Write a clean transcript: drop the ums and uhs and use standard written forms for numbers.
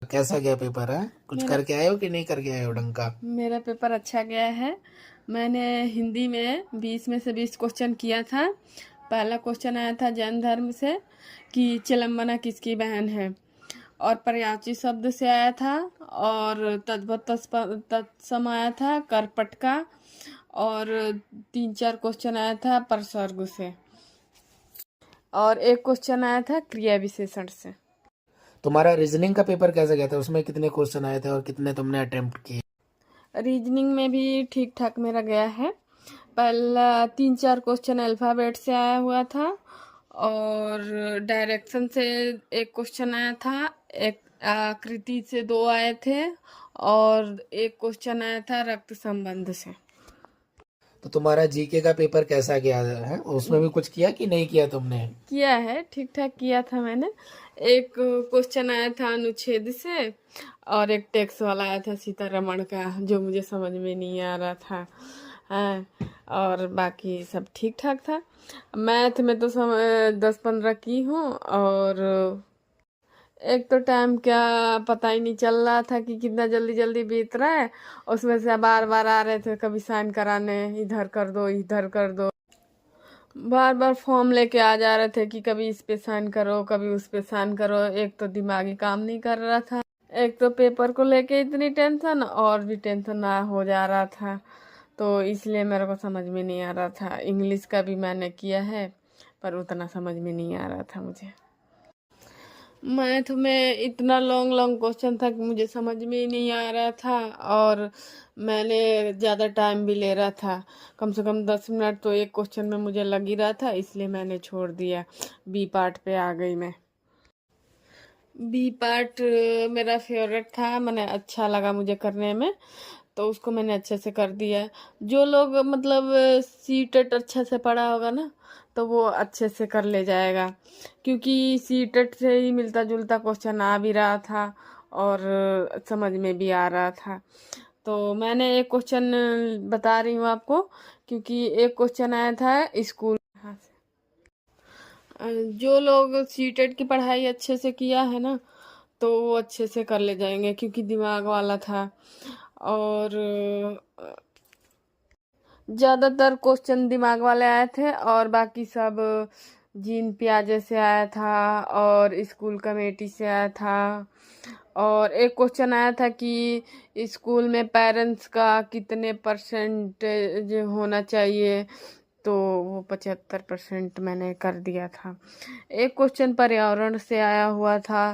कैसा गया पेपर है? कुछ मेरा करके आए हो कि नहीं करके आए हो ढंग का? मेरा पेपर अच्छा गया है। मैंने हिंदी में 20 में से 20 क्वेश्चन किया था। पहला क्वेश्चन आया था जैन धर्म से कि चिलम्बना किसकी बहन है, और पर्यायवाची शब्द से आया था, और तद्भव तत्सम आया था करपट का, और 3-4 क्वेश्चन आया था परसर्ग से, और एक क्वेश्चन आया था क्रिया विशेषण से। तुम्हारा रीजनिंग का पेपर कैसा गया था? उसमें कितने क्वेश्चन आए थे और कितने तुमने अटेम्प्ट किए? रीजनिंग में भी ठीक ठाक मेरा गया है। पहला 3-4 क्वेश्चन अल्फ़ाबेट से आया हुआ था, और डायरेक्शन से एक क्वेश्चन आया था, एक आकृति से 2 आए थे, और एक क्वेश्चन आया था रक्त संबंध से। तो तुम्हारा जीके का पेपर कैसा गया है? उसमें भी कुछ किया कि नहीं किया तुमने? किया है, ठीक ठाक किया था मैंने। एक क्वेश्चन आया था अनुच्छेद से, और एक टैक्स वाला आया था सीतारमण का, जो मुझे समझ में नहीं आ रहा था। हाँ, और बाकी सब ठीक ठाक था। मैथ में तो 10-15 की हूँ, और एक तो टाइम क्या पता ही नहीं चल रहा था कि कितना जल्दी जल्दी बीत रहा है। उसमें से बार बार आ रहे थे कभी साइन कराने, इधर कर दो इधर कर दो, बार बार फॉर्म लेके आ जा रहे थे कि कभी इस पे साइन करो कभी उस पे साइन करो। एक तो दिमागी काम नहीं कर रहा था, एक तो पेपर को लेके इतनी टेंशन, और भी टेंशन ना हो जा रहा था। तो इसलिए मेरे को समझ में नहीं आ रहा था। इंग्लिश का भी मैंने किया है, पर उतना समझ में नहीं आ रहा था मुझे। मैथ में इतना लॉन्ग लॉन्ग क्वेश्चन था कि मुझे समझ में ही नहीं आ रहा था, और मैंने ज़्यादा टाइम भी ले रहा था। कम से कम 10 मिनट तो एक क्वेश्चन में मुझे लग ही रहा था, इसलिए मैंने छोड़ दिया। बी पार्ट पे आ गई मैं। बी पार्ट मेरा फेवरेट था, मैंने अच्छा लगा मुझे करने में, तो उसको मैंने अच्छे से कर दिया। जो लोग मतलब सी टेट अच्छे से पढ़ा होगा ना, तो वो अच्छे से कर ले जाएगा, क्योंकि सी टेट से ही मिलता जुलता क्वेश्चन आ भी रहा था, और समझ में भी आ रहा था। तो मैंने एक क्वेश्चन बता रही हूँ आपको, क्योंकि एक क्वेश्चन आया था स्कूल। हाँ, जो लोग सी टेट की पढ़ाई अच्छे से किया है ना, तो वो अच्छे से कर ले जाएंगे, क्योंकि दिमाग वाला था। और ज़्यादातर क्वेश्चन दिमाग वाले आए थे, और बाकी सब जीन प्याजे से आया था, और स्कूल कमेटी से आया था। और एक क्वेश्चन आया था कि स्कूल में पेरेंट्स का कितने परसेंटेज होना चाहिए, तो वो 75% मैंने कर दिया था। एक क्वेश्चन पर्यावरण से आया हुआ था,